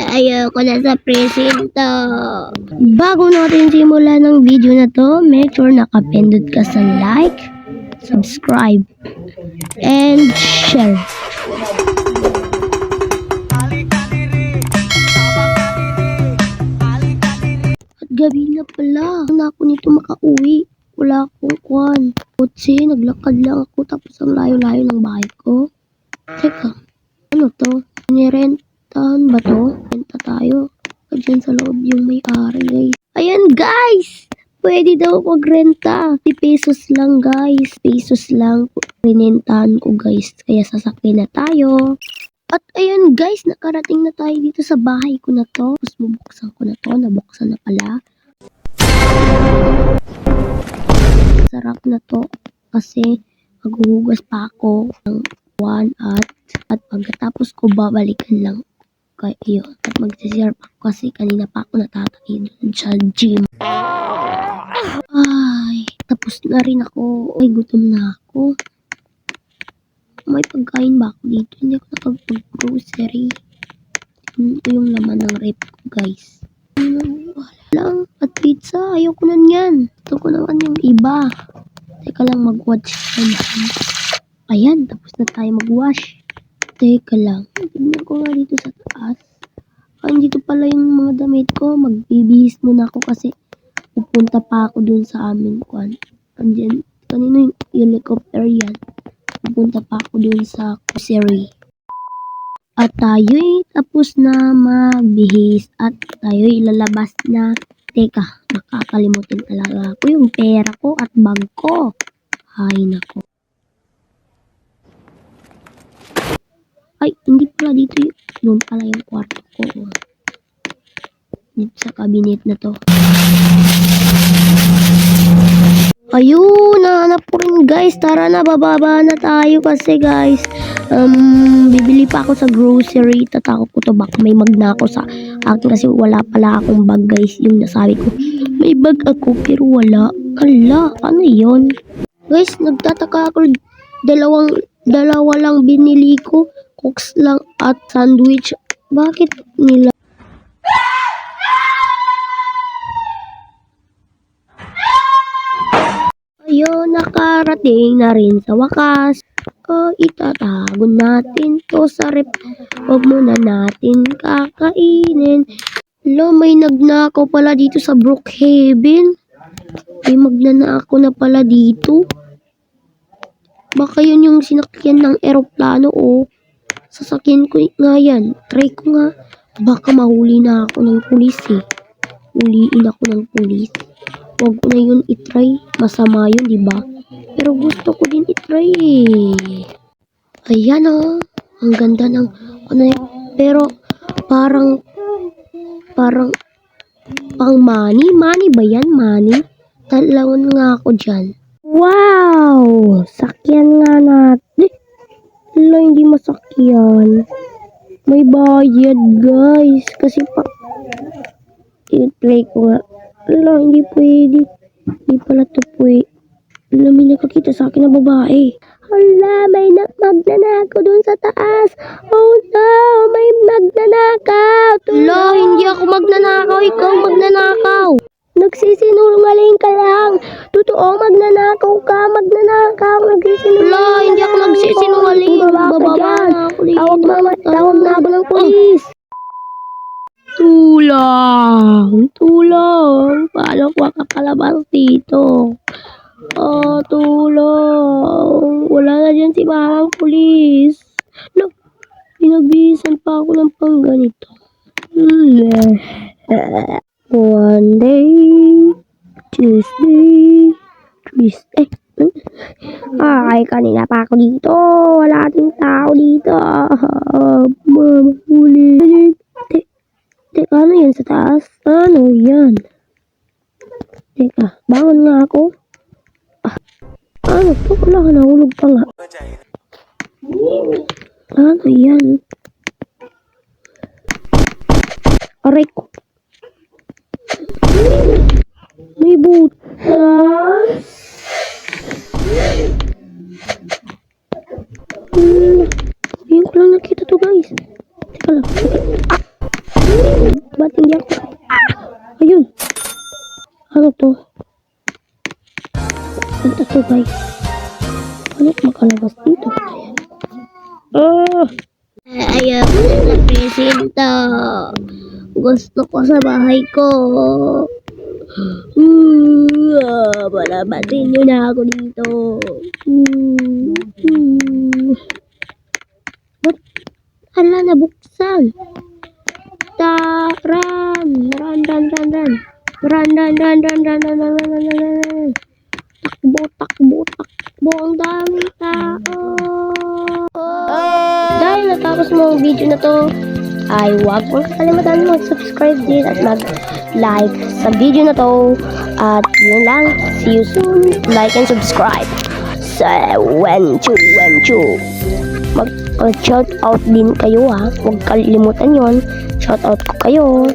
ayoko na sa presinto. Bago natin simulan ng video na to, make sure nakapindot ka sa like, subscribe, and share. At gabi na pala. Na ako nito makauwi. Wala akong kwan. Kotse, naglakad lang ako tapos ang layo-layo ng bahay ko. Teka, ano to? Nirentahan ba to? Renta tayo. Diyan sa loob yung may-ari, guys. Ayan, guys! Pwede daw magrenta. 50 pesos lang, guys. Pesos lang. Rinentahan ko, guys. Kaya sasakyan na tayo. At ayan, guys, nakarating na tayo dito sa bahay ko na to. Tapos bubuksan ko na to. Nabuksan na pala. Sarap na to. Kasi maghuhugas pa ako ng at pagkatapos ko babalikan lang kayo at magsisirap ako kasi kanina pa ako natatay doon sa gym. Ay, tapos na rin ako. Ay, gutom na ako. May pagkain ba ako dito? Hindi ako nakapag-grocery. Ito yung laman ng rep ko, guys. Wala lang. At pizza, ayoko na yan. Ito ko naman yung iba. Teka lang, mag-watch naman. Ayan, tapos na tayo mag-wash. Teka lang, tignan ko nga dito sa taas. Ay, dito pala yung mga damit ko. Magbibihis muna ako kasi pupunta pa ako dun sa amin. Andyan, kanino yung helicopter yan? Pupunta pa ako dun sa grocery. At tayo'y tapos na magbihis at tayo'y lalabas na. Teka, nakakalimutan talaga ako yung pera ko at bag ko. Ay, nako. Ay, hindi pala dito yun. Doon pala yung kwarto ko. Dito sa cabinet na to. Ayun, nahanap ko rin, guys. Tara na, bababa na tayo kasi, guys. Bibili pa ako sa grocery. Tatakot ko to, baka may magnakaw sa akin kasi wala pala akong bag, guys. Yung nasabi ko, may bag ako pero wala. Ala, ano yun? Guys, nagtataka ako. Dalawa lang binili ko. Cooks lang at sandwich. Bakit nila? Ayun, nakarating na rin sa wakas. Itatago natin to sa rep. Huwag muna natin kakainin. Lo, may nagnakaw pala dito sa Brookhaven. May magnanakaw na pala dito. Baka yun yung sinakyan ng eroplano o sasakyan ko nga yan. Try ko nga. Baka mahuli na ako ng pulis eh. Huliin ako ng pulis. Huwag ko na yun itry. Masama yun, diba? Pero gusto ko din itry eh. Ayan oh. Ang ganda ng pero parang pang money. Money ba yan? Money? Talawan nga ako dyan. Wow! Sakyan nga natin. Wala, hindi masakyan. May bayad, guys. Kasi i-try ko nga. Wala, hindi pwede. Hindi pala ito pwede. Wala, may nakakita sa akin na babae. Wala, may magnanakaw dun sa taas. Oh no, may magnanakaw. Wala, hindi ako magnanakaw. Ikaw magnanakaw. Nagsisinungaling ka lang. Totoo, magnanakaw ka. Nagsisinungaling. Wala, hindi ako nagsisinungaling. Bababa na ako dito. Tawag na ako ng polis. Tulong. Paano ko makakalabas dito? Tulong. Wala na dyan si mamang polis. No, pinagbihisan pa ako ng pangganito. One day, Tuesday. Ay, kanina pa ako dito. Wala ating tao dito. Mamahuli. Teka, ano yan sa taas? Ano yan? Teka, bangon nga ako. Ano to? Wala, nahulog pa nga. Ano yan? Aray ko. May butas. Ngayon ko lang nakita to, guys. Teka lang. Ano to? Ano to guys? Paano makalabas dito? Ayaw na presenta. Gusto ko sa bahay ko. Palabatin nyo na ako dito. Ba't? Hala, nabuksan. Run! Run! Takbo. Ang daming tao. Dahil natapos mo ang video na to, ay huwag mong kakalimutan mag-subscribe din at mag-like sa video na to. At yun lang. See you soon. Like and subscribe sa Wenchu. Mag-shout out din kayo ha. Huwag kalimutan yon. Shout out ko kayo.